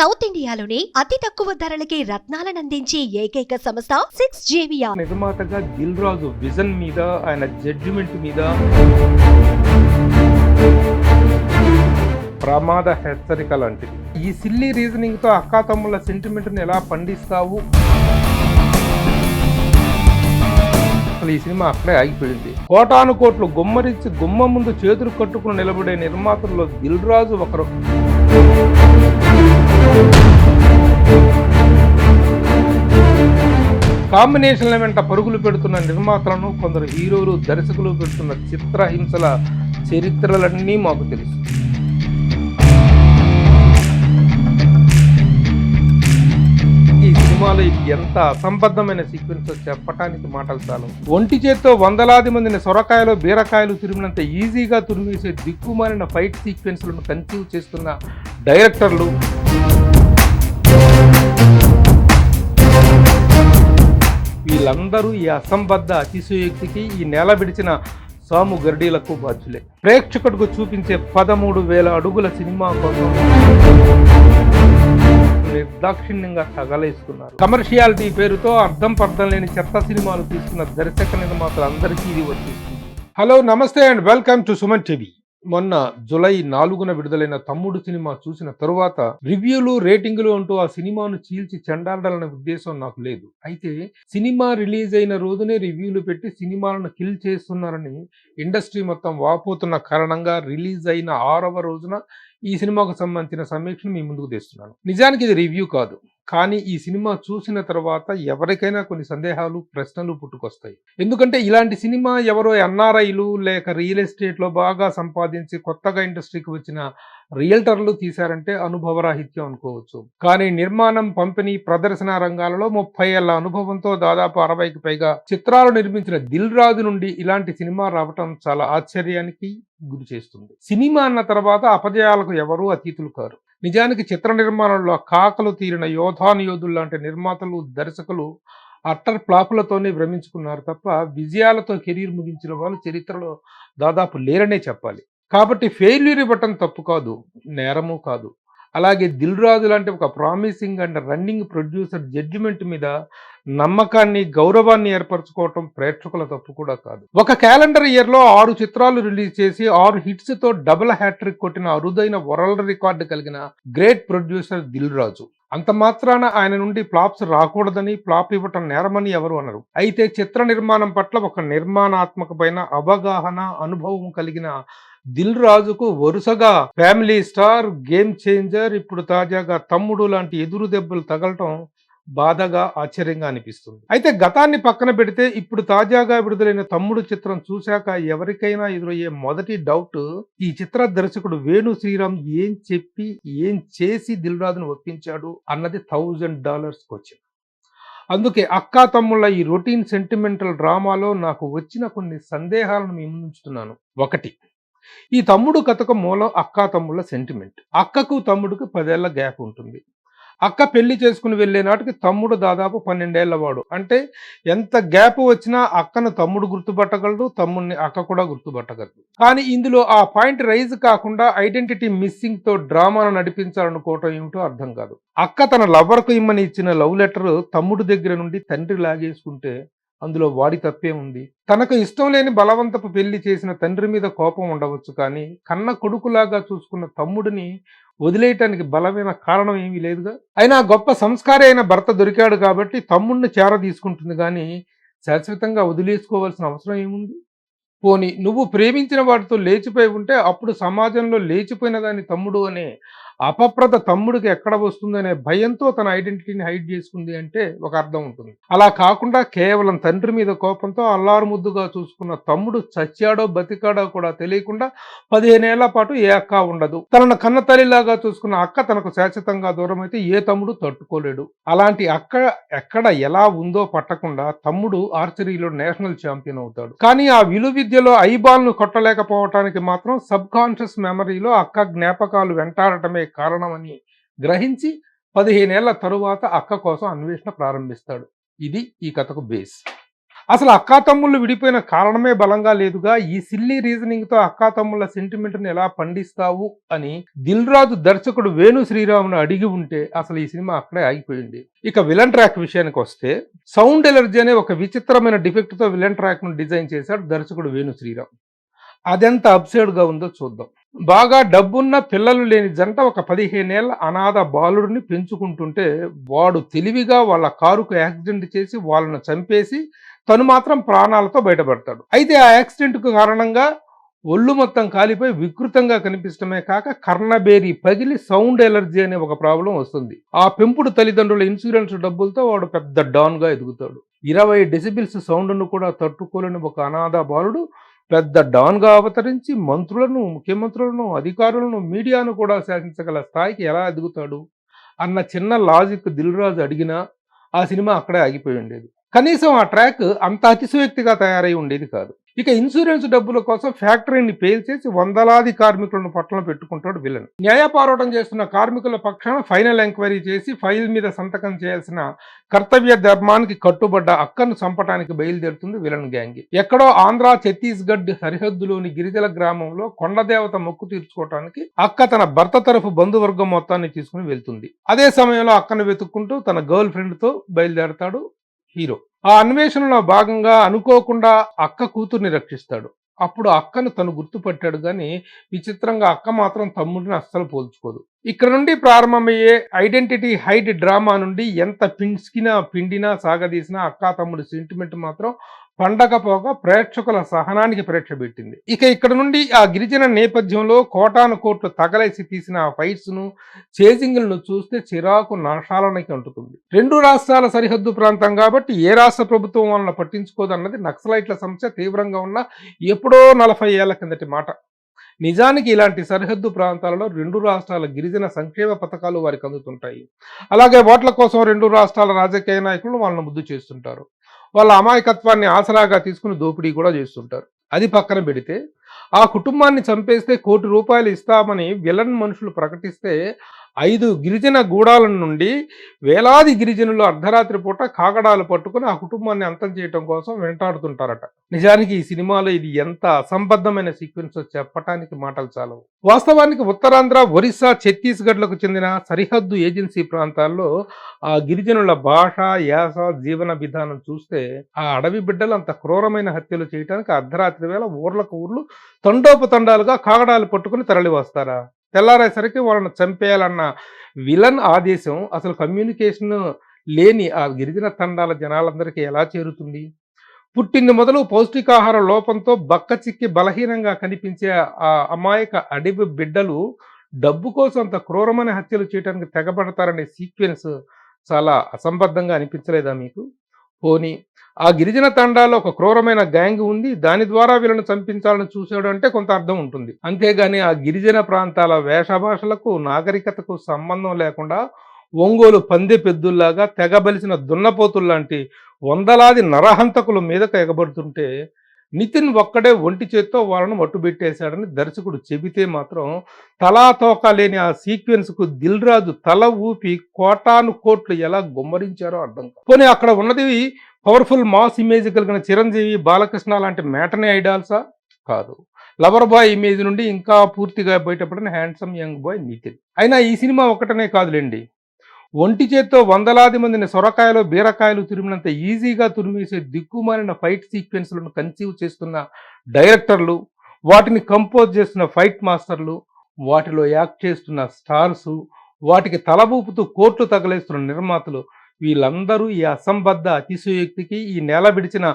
South ఇండియాలోని అతి తక్కువ ధరలకి రత్నాలనందించే ఏకైక సంస్థ 6JVR. నిర్మాతగా దిల్ రాజు విజన్ మీద, ఆయన జడ్జిమెంట్ మీద ప్రమాద హెచ్చరిక లాంటిది. ఈ సిల్లీ రీజనింగ్ తో అక్కా తమ్ముళ్ళ సెంటిమెంట్ ని ఎలా పండిస్తావు? అసలు ఈ సినిమా అక్కడే ఆగిపోయింది. కోటాను కోట్లు గుమ్మరించి గుమ్మ ముందు చేతులు కట్టుకుని నిలబడే నిర్మాతల్లో దిల్ రాజు ఒకరు. కాంబినేషన్ల వెంట పరుగులు పెడుతున్న నిర్మాతలను, కొందరు హీరోలు, దర్శకులు పెడుతున్న చిత్రహింసల చరిత్రలన్నీ మాకు తెలుసు. ఈ సినిమాలో ఎంత అసంబద్ధమైన సీక్వెన్స్ చెప్పటానికి మాటలు చాలు. ఒంటి చేత్తో వందలాది మందిని సొరకాయలు బీరకాయలు తురిమినంత ఈజీగా తురిమేసే దిక్కుమాలిన ఫైట్ సీక్వెన్స్లను కన్సీవ్ చేస్తున్న డైరెక్టర్లు, వీళ్ళందరూ ఈ అసంబద్ధ అతిశయోక్తికి, ఈ నేల విడిచిన సాము గర్డీలకు బాధ్యులే. ప్రేక్షకుడికి చూపించే 13,000 అడుగుల సినిమా కోసం నిర్దాక్షిణ్యంగా తగలేస్తున్నారు. కమర్షియాలిటీ పేరుతో అర్థం పర్థం లేని చెత్త సినిమాలు తీస్తున్న దర్శక నిర్మాతలందరికీ ఇది వర్తిస్తుంది. హలో, నమస్తే and welcome to Suman TV. మొన్న జూలై 4న విడుదలైన తమ్ముడు సినిమా చూసిన తరువాత రివ్యూలు, రేటింగులు అంటూ ఆ సినిమాను చీల్చి చెండాడాలనే ఉద్దేశం నాకు లేదు. అయితే సినిమా రిలీజ్ అయిన రోజునే రివ్యూలు పెట్టి సినిమాలను కిల్ చేస్తున్నారని ఇండస్ట్రీ మొత్తం వాపోతున్న కారణంగా రిలీజ్ అయిన 6వ రోజున ఈ సినిమాకు సంబంధించిన సమీక్షను మీ ముందుకు తెస్తున్నాను. నిజానికి ఇది రివ్యూ కాదు, కానీ ఈ సినిమా చూసిన తర్వాత ఎవరికైనా కొన్ని సందేహాలు, ప్రశ్నలు పుట్టుకొస్తాయి. ఎందుకంటే ఇలాంటి సినిమా ఎవరో ఎన్ఆర్ఐలు లేక రియల్ ఎస్టేట్లో బాగా సంపాదించి కొత్తగా ఇండస్ట్రీకి వచ్చిన రియల్టర్లు తీశారంటే అనుభవరాహిత్యం అనుకోవచ్చు. కానీ నిర్మాణం, పంపిణీ, ప్రదర్శన రంగాలలో 30 ఏళ్ల అనుభవంతో దాదాపు 60కి పైగా చిత్రాలు నిర్మించిన దిల్ రాజు నుండి ఇలాంటి సినిమా రావటం చాలా ఆశ్చర్యానికి గురి చేస్తుంది. సినిమా అన్న తర్వాత అపజయాలకు ఎవరూ అతీతులు కారు. నిజానికి చిత్ర నిర్మాణంలో కాకలు తీరిన యోధులు లాంటి నిర్మాతలు, దర్శకులు అట్టర్ ఫ్లాపులతోనే భ్రమించుకున్నారు తప్ప విజయాలతో కెరీర్ ముగించిన వాళ్ళు చరిత్రలో దాదాపు లేరనే చెప్పాలి. కాబట్టి ఫెయిల్యూర్ ఇవ్వటం తప్పు కాదు, నేరము కాదు. అలాగే దిల్ రాజు లాంటి ఒక promising and running producer judgment మీద నమ్మకాన్ని, గౌరవాన్ని ఏర్పరచుకోవటం ప్రేక్షకుల తప్పు కూడా కాదు. ఒక క్యాలెండర్ ఇయర్లో 6 చిత్రాలు రిలీజ్ చేసి 6 హిట్స్తో డబుల్ హ్యాట్రిక్ కొట్టిన అరుదైన వరల్డ్ రికార్డు కలిగిన గ్రేట్ ప్రొడ్యూసర్ దిల్ రాజు. అంత మాత్రాన ఆయన నుండి ఫ్లాప్స్ రాకూడదని, ఫ్లాప్ ఇవ్వటం నేరమని ఎవరు అనరు. అయితే చిత్ర నిర్మాణం పట్ల ఒక నిర్మాణాత్మకమైన అవగాహన, అనుభవం కలిగిన దిల్ రాజుకు వరుసగా ఫ్యామిలీ స్టార్, గేమ్ చేంజర్, ఇప్పుడు తాజాగా తమ్ముడు లాంటి ఎదురు దెబ్బలు తగలటం బాధగా, ఆశ్చర్యంగా అనిపిస్తుంది. అయితే గతాన్ని పక్కన పెడితే ఇప్పుడు తాజాగా విడుదలైన తమ్ముడు చిత్రం చూశాక ఎవరికైనా ఎదురయ్యే మొదటి డౌట్, ఈ చిత్ర దర్శకుడు వేణు శ్రీరామ్ ఏం చెప్పి, ఏం చేసి దిల్ రాజును ఒప్పించాడు అన్నది $1000 క్వశ్చన్. అందుకే అక్కా తమ్ముళ్ళ ఈ రొటీన్ సెంటిమెంటల్ డ్రామాలో నాకు వచ్చిన కొన్ని సందేహాలను మీ ముందుంచుతున్నాను. 1, ఈ తమ్ముడు కథకు మూలం అక్కా తమ్ముళ్ళ సెంటిమెంట్. అక్కకు తమ్ముడికి 10 ఏళ్ల గ్యాప్ ఉంటుంది. అక్క పెళ్లి చేసుకుని వెళ్లే నాటికి తమ్ముడు దాదాపు 12 ఏళ్ల వాడు. అంటే ఎంత గ్యాప్ వచ్చినా అక్కను తమ్ముడు గుర్తుపట్టగలడు, తమ్ముడిని అక్క కూడా గుర్తుపట్టగలదు. కానీ ఇందులో ఆ పాయింట్ రైజ్ కాకుండా ఐడెంటిటీ మిస్సింగ్ తో డ్రామాను నడిపించాలనుకోవటం ఏమిటో అర్థం కాదు. అక్క తన లవర్కు ఇమ్మని ఇచ్చిన లవ్ లెటర్ తమ్ముడు దగ్గర నుండి తండ్రి లాగేసుకుంటే అందులో వాడి తప్పే ఉంది. తనకు ఇష్టం లేని బలవంతపు పెళ్లి చేసిన తండ్రి మీద కోపం ఉండవచ్చు, కానీ కన్న కొడుకులాగా చూసుకున్న తమ్ముడిని వదిలేయటానికి బలమైన కారణం ఏమీ లేదుగా. అయినా గొప్ప సంస్కారి అయిన భర్త దొరికాడు కాబట్టి తమ్ముడిని చేర తీసుకుంటుంది, కానీ శాశ్వతంగా వదిలేసుకోవాల్సిన అవసరం ఏముంది? పోనీ నువ్వు ప్రేమించిన వాటితో లేచిపోయి ఉంటే అప్పుడు సమాజంలో లేచిపోయిన దాన్ని తమ్ముడు అనే అపప్రద తమ్ముడికి ఎక్కడ వస్తుందనే భయంతో తన ఐడెంటిటీని హైడ్ చేసుకుంది అంటే ఒక అర్థం ఉంటుంది. అలా కాకుండా కేవలం తండ్రి మీద కోపంతో అల్లారు ముద్దుగా చూసుకున్న తమ్ముడు చచ్చాడో బతికాడో కూడా తెలియకుండా 15 ఏళ్ల పాటు ఏ అక్క ఉండదు. తనను కన్న తల్లిలాగా చూసుకున్న అక్క తనకు శాశ్వతంగా దూరం అయితే ఏ తమ్ముడు తట్టుకోలేడు. అలాంటి అక్క ఎక్కడ ఎలా ఉందో పట్టకుండా తమ్ముడు ఆర్చరీలో నేషనల్ ఛాంపియన్ అవుతాడు. కానీ ఆ విలువిద్యలో ఐబాల్ను కొట్టలేకపోవటానికి మాత్రం సబ్ కాన్షియస్ మెమరీలో అక్క జ్ఞాపకాలు వెంటాడటమే కారణమని గ్రహించి 15 ఏళ్ల తరువాత అక్క కోసం అన్వేషణ ప్రారంభిస్తాడు. ఇది ఈ కథకు బేస్. అసలు అక్కాతమ్ముళ్ళు విడిపోయిన కారణమే బలంగా లేదుగా, ఈ సిల్లీ రీజనింగ్ తో అక్కాతమ్ముళ్ళ సెంటిమెంట్ ని ఎలా పండిస్తావు అని దిల్ రాజు దర్శకుడు వేణు శ్రీరామ్ను అడిగి ఉంటే అసలు ఈ సినిమా అక్కడే ఆగిపోయింది. ఇక విలన్ ట్రాక్ విషయానికి వస్తే, సౌండ్ ఎలర్జీ అనే ఒక విచిత్రమైన డిఫెక్ట్ తో విలన్ ట్రాక్ ను డిజైన్ చేశాడు దర్శకుడు వేణు శ్రీరామ్. అదెంత అబ్సర్డ్ గా ఉందో చూద్దాం. బాగా డబ్బున్న పిల్లలు లేని జంట ఒక 15 ఏళ్ల అనాథ బాలుడిని పెంచుకుంటుంటే వాడు తెలివిగా వాళ్ళ కారుకు యాక్సిడెంట్ చేసి వాళ్ళను చంపేసి తను మాత్రం ప్రాణాలతో బయటపడతాడు. అయితే ఆ యాక్సిడెంట్ కు కారణంగా ఒళ్ళు మొత్తం కాలిపోయి వికృతంగా కనిపించడమే కాక కర్ణబేరి పగిలి సౌండ్ ఎలర్జీ అనే ఒక ప్రాబ్లం వస్తుంది. ఆ పెంపుడు తల్లిదండ్రుల ఇన్సూరెన్స్ డబ్బులతో వాడు పెద్ద డాన్ గా ఎదుగుతాడు. 20 డెసిబిల్స్ సౌండ్ను కూడా తట్టుకోలేని ఒక అనాథ బాలుడు పెద్ద డాన్గా అవతరించి మంత్రులను, ముఖ్యమంత్రులను, అధికారులను, మీడియాను కూడా శాసించగల స్థాయికి ఎలా ఎదుగుతాడు అన్న చిన్న లాజిక్ దిల్ రాజు అడిగినా ఆ సినిమా అక్కడే ఆగిపోయి ఉండేది. కనీసం ఆ ట్రాక్ అంత అతిశయోక్తిగా తయారై ఉండేది కాదు. ఇక ఇన్సూరెన్స్ డబ్బుల కోసం ఫ్యాక్టరీని పేల్చేసి వందలాది కార్మికులను పట్టణం పెట్టుకుంటాడు విలన్. న్యాయ పోరాటం చేస్తున్న కార్మికుల పక్షాన ఫైనల్ ఎంక్వైరీ చేసి ఫైల్ మీద సంతకం చేయాల్సిన కర్తవ్య ధర్మానికి కట్టుబడ్డ అక్కను చంపడానికి బయలుదేరుతుంది విలన్ గ్యాంగ్. ఎక్కడో ఆంధ్ర ఛత్తీస్గఢ్ సరిహద్దులోని గిరిజల గ్రామంలో కొండదేవత మొక్కు తీర్చుకోవటానికి అక్క తన భర్త తరఫు బంధువర్గం మొత్తాన్ని తీసుకుని వెళ్తుంది. అదే సమయంలో అక్కను వెతుక్కుంటూ తన గర్ల్ ఫ్రెండ్ తో బయలుదేరతాడు హీరో. ఆ అన్వేషణలో భాగంగా అనుకోకుండా అక్క కూతుర్ని రక్షిస్తాడు. అప్పుడు అక్కను తను గుర్తుపట్టాడు కానీ విచిత్రంగా అక్క మాత్రం తమ్ముడిని అస్సలు పోల్చుకోదు. ఇక్కడ నుండి ప్రారంభమయ్యే ఐడెంటిటీ హైడ్ డ్రామా నుండి ఎంత పిండినా సాగదీసినా అక్కా తమ్ముడి సెంటిమెంట్ మాత్రం పండకపోగా ప్రేక్షకుల సహనానికి పరీక్ష పెట్టింది. ఇక ఇక్కడ నుండి ఆ గిరిజన నేపథ్యంలో కోటాను కోట్లు తగలేసి తీసిన ఆ ఫైట్స్ ను, చేజింగ్లను చూస్తే చిరాకు నాశాలనికి అంటుతుంది. 2 రాష్ట్రాల సరిహద్దు ప్రాంతం కాబట్టి ఏ రాష్ట్ర ప్రభుత్వం వాళ్ళని పట్టించుకోదన్నది నక్సలైట్ల సమస్య తీవ్రంగా ఉన్న ఎప్పుడో 40 ఏళ్ల కిందటి మాట. నిజానికి ఇలాంటి సరిహద్దు ప్రాంతాలలో 2 రాష్ట్రాల గిరిజన సంక్షేమ పథకాలు వారికి అందుతుంటాయి. అలాగే ఓట్ల కోసం 2 రాష్ట్రాల రాజకీయ నాయకులు వాళ్ళని ముద్దు చేస్తుంటారు. వాళ్ళ అమాయకత్వాన్ని ఆసరాగా తీసుకుని దోపిడీ కూడా చేస్తుంటారు. అది పక్కన పెడితే ఆ కుటుంబాన్ని చంపేస్తే ₹1 కోటి ఇస్తామని విలన్ మనుషులు ప్రకటిస్తే 5 గిరిజన గూడాల నుండి వేలాది గిరిజనులు అర్ధరాత్రి పూట కాగడాలు పట్టుకుని ఆ కుటుంబాన్ని అంతం చేయటం కోసం వెంటాడుతుంటారట. నిజానికి ఈ సినిమాలో ఇది ఎంత అసంబద్ధమైన సీక్వెన్స్ చెప్పటానికి మాటలు చాలవు. వాస్తవానికి ఉత్తరాంధ్ర, ఒరిస్సా, ఛత్తీస్గఢ్లకు చెందిన సరిహద్దు ఏజెన్సీ ప్రాంతాల్లో ఆ గిరిజనుల భాష, యాస, జీవన విధానం చూస్తే ఆ అడవి బిడ్డలు అంత క్రూరమైన హత్యలు చేయడానికి అర్ధరాత్రి వేళ ఊర్లకు ఊర్లు తండోపతండాలుగా కాగడాలు పట్టుకుని తరలి వస్తారా? తెల్లారేసరికి వాళ్ళని చంపేయాలన్న విలన్ ఆదేశం అసలు కమ్యూనికేషన్ లేని ఆ గిరిజన తండాల జనాలందరికీ ఎలా చేరుతుంది? పుట్టింది మొదలు పౌష్టికాహార లోపంతో బక్క చిక్కి బలహీనంగా కనిపించే ఆ అమాయక అడవి బిడ్డలు డబ్బు కోసం అంత క్రూరమైన హత్యలు చేయడానికి తెగబడతారనే సీక్వెన్స్ చాలా అసంబద్ధంగా అనిపించలేదా మీకు? పోనీ ఆ గిరిజన తండాలో ఒక క్రూరమైన గ్యాంగ్ ఉంది, దాని ద్వారా వీళ్ళని చంపించాలని చూశాడు అంటే కొంత అర్థం ఉంటుంది. అంతేగాని ఆ గిరిజన ప్రాంతాల వేషభాషలకు, నాగరికతకు సంబంధం లేకుండా ఒంగోలు పందె పెద్దుల్లాగా తెగబలిసిన దున్నపోతుల్లాంటి వందలాది నరహంతకుల మీదకు ఎగబడుతుంటే నితిన్ ఒక్కడే ఒంటి చేత్తో వాళ్ళను మట్టుబెట్టేశాడని దర్శకుడు చెబితే మాత్రం తలా తోక లేని ఆ సీక్వెన్స్ కు దిల్ రాజు తల ఊపి కోటాను కోట్లు ఎలా గుమ్మరించారో అర్థం కాదు. పోనీ అక్కడ ఉన్నది పవర్ఫుల్ మాస్ ఇమేజ్ కలిగిన చిరంజీవి, బాలకృష్ణ లాంటి మ్యాటర్నీ ఐడాల్సా? కాదు. లవర్ బాయ్ ఇమేజ్ నుండి ఇంకా పూర్తిగా బయటపడిన హ్యాండ్సమ్ యంగ్ బాయ్ నితిన్. అయినా ఈ సినిమా ఒకటనే కాదులేండి, ఒంటి చేత్తో వందలాది మందిని సొరకాయలు, బీరకాయలు తురిమినంత ఈజీగా తురిమేసే దిక్కుమాలిన ఫైట్ సీక్వెన్స్లను కన్సీవ్ చేస్తున్న డైరెక్టర్లు, వాటిని కంపోజ్ చేస్తున్న ఫైట్ మాస్టర్లు, వాటిలో యాక్ట్ చేస్తున్న స్టార్సు, వాటికి తలబూపుతూ కోట్లు తగలేస్తున్న నిర్మాతలు, వీళ్ళందరూ ఈ అసంబద్ధ అతిశయోక్తికి ఈ నేల విడిచిన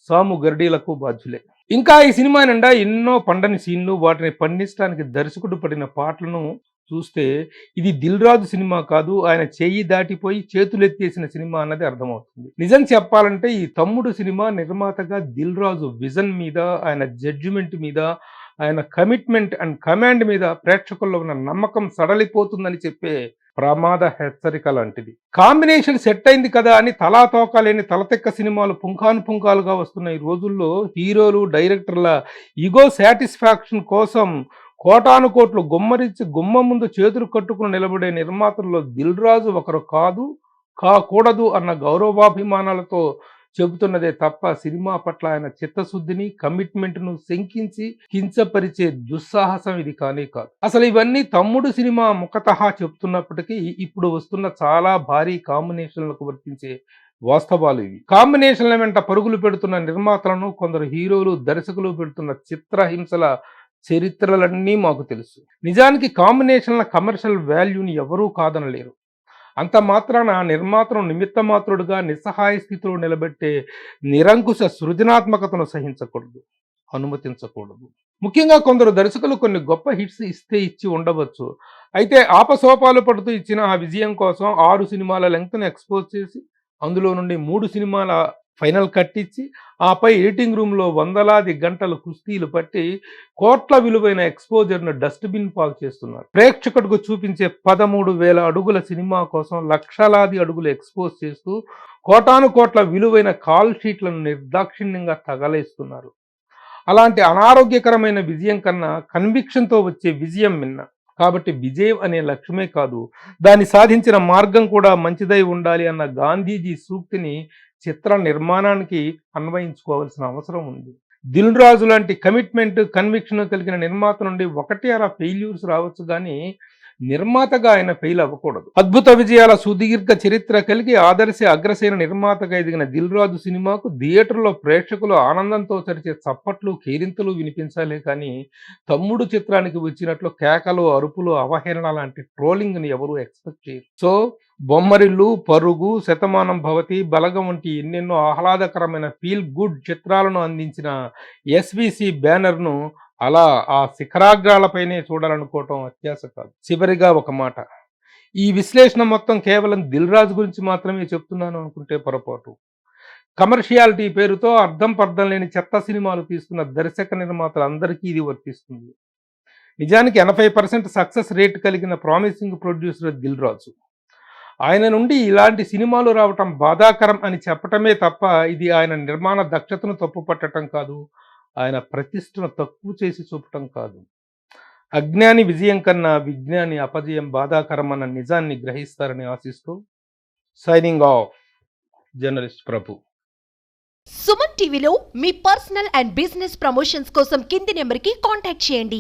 సాము గర్డీలకు బాధ్యులే. ఇంకా ఈ సినిమా నిండా ఎన్నో పండని సీన్లు, వాటిని పండించడానికి దర్శకుడు పడిన పాటలను చూస్తే ఇది దిల్ రాజు సినిమా కాదు, ఆయన చెయ్యి దాటిపోయి చేతులెత్తేసిన సినిమా అన్నది అర్థమవుతుంది. నిజం చెప్పాలంటే ఈ తమ్ముడు సినిమా నిర్మాతగా దిల్ రాజు విజన్ మీద, ఆయన జడ్జిమెంట్ మీద, ఆయన కమిట్మెంట్ అండ్ కమాండ్ మీద ప్రేక్షకుల్లో ఉన్న నమ్మకం సడలిపోతుందని చెప్పే ప్రమాద హెచ్చరిక లాంటిది. కాంబినేషన్ సెట్ అయింది కదా అని తలా తోక లేని తలతెక్క సినిమాలు పుంఖానుగా వస్తున్న ఈ రోజుల్లో హీరోలు, డైరెక్టర్ల ఈగో సాటిస్ఫాక్షన్ కోసం కోటాను కోట్లు గుమ్మరించి గుమ్మ ముందు చేతులు కట్టుకుని నిలబడే నిర్మాతల్లో దిల్ రాజు ఒకరు కాదు, కాకూడదు అన్న గౌరవాభిమానాలతో చెబుతున్నదే తప్ప సినిమా పట్ల ఆయన చిత్తశుద్ధిని కమిట్మెంట్ను శంకించి కించపరిచే దుస్సాహసం ఇది కానే కాదు. అసలు ఇవన్నీ తమ్ముడు సినిమా ముఖతహా చెప్తున్నప్పటికీ ఇప్పుడు వస్తున్న చాలా భారీ కాంబినేషన్లకు వర్తించే వాస్తవాలు ఇవి. కాంబినేషన్ల వెంట పరుగులు పెడుతున్న నిర్మాతలను, కొందరు హీరోలు, దర్శకులు పెడుతున్న చిత్రహింసల చరిత్రలన్నీ మాకు తెలుసు. నిజానికి కాంబినేషన్ల కమర్షియల్ వాల్యూని ఎవరూ కాదనలేరు. అంత మాత్రాన నిర్మాతను నిమిత్త మాత్రుడుగా నిస్సహాయ స్థితిలో నిలబెట్టే నిరంకుశ సృజనాత్మకతను సహించకూడదు, అనుమతించకూడదు. ముఖ్యంగా కొందరు దర్శకులు కొన్ని గొప్ప హిట్స్ ఇస్తే ఇచ్చి ఉండవచ్చు. అయితే ఆపసోపాలు పడుతూ ఇచ్చిన ఆ విజయం కోసం 6 సినిమాల లెంగ్త్ను ఎక్స్పోజ్ చేసి అందులో నుండి 3 సినిమాల ఫైనల్ కట్టించి ఆపై ఎడిటింగ్ రూమ్లో వందలాది గంటలు కుస్తీలు పట్టి కోట్ల విలువైన ఎక్స్పోజర్ను డస్ట్బిన్ పాలు చేస్తున్నారు. ప్రేక్షకుడికి చూపించే 13,000 అడుగుల సినిమా కోసం లక్షలాది అడుగులు ఎక్స్పోజ్ చేస్తూ కోటాను కోట్ల విలువైన కాల్ షీట్లను నిర్దాక్షిణ్యంగా తగలేస్తున్నారు. అలాంటి అనారోగ్యకరమైన విజయం కన్నా కన్విక్షన్తో వచ్చే విజయం మిన్న. కాబట్టి విజయం అనే లక్ష్యమే కాదు, దాన్ని సాధించిన మార్గం కూడా మంచిదై ఉండాలి అన్న గాంధీజీ సూక్తిని చిత్ర నిర్మాణానికి అన్వయించుకోవాల్సిన అవసరం ఉంది. దిల్ రాజు లాంటి కమిట్మెంట్, కన్విక్షన్ కలిగిన నిర్మాత నుండి 1-2 ఫెయిల్యూర్స్ రావచ్చు, కానీ నిర్మాతగా ఆయన ఫెయిల్ అవ్వకూడదు. అద్భుత విజయాల సుదీర్ఘ చరిత్ర కలిగి ఆదర్శ అగ్రసేన నిర్మాతగా ఎదిగిన దిల్ రాజు సినిమాకు థియేటర్లో ప్రేక్షకులు ఆనందంతో చరిచే చప్పట్లు, కేరింతలు వినిపించాలే కానీ తమ్ముడు చిత్రానికి వచ్చినట్లు కేకలు, అరుపులు, అవహేళన లాంటి ట్రోలింగ్ని ఎవరూ ఎక్స్పెక్ట్ చేయరు. సో బొమ్మరిల్లు, పరుగు, శతమానం భవతి, బలగం వంటి ఎన్నెన్నో ఆహ్లాదకరమైన ఫీల్ గుడ్ చిత్రాలను అందించిన ఎస్విసి బ్యానర్ను అలా ఆ శిఖరాగ్రాలపైనే చూడాలనుకోవటం అత్యాశ కాదు. చివరిగా ఒక మాట, ఈ విశ్లేషణ మొత్తం కేవలం దిల్ రాజు గురించి మాత్రమే చెప్తున్నాను అనుకుంటే పొరపాటు. కమర్షియాలిటీ పేరుతో అర్థం పర్థం లేని చెత్త సినిమాలు తీస్తున్న దర్శక నిర్మాతలందరికీ ఇది వర్తిస్తుంది. నిజానికి 80% సక్సెస్ రేట్ కలిగిన ప్రామిసింగ్ ప్రొడ్యూసర్ దిల్ రాజు. ఆయన నుండి ఇలాంటి సినిమాలు రావటం బాధాకరం అని చెప్పటమే తప్ప ఇది ఆయన నిర్మాణ దక్షతను తప్పు పట్టడం కాదు, ఆయన ప్రతిష్టను తక్కువ చేసి చూపటం కాదు. అజ్ఞాని విజయం కన్నా విజ్ఞాని అపజయం బాధాకరం అన్న నిజాన్ని గ్రహిస్తారని ఆశిస్తూ సైనింగ్ ఆఫ్, జర్నలిస్ట్ ప్రభు. సుమన్ టీవీలో మీ పర్సనల్ అండ్ బిజినెస్ ప్రమోషన్స్ కోసం కింది నెంబర్కి కాంటాక్ట్ చేయండి.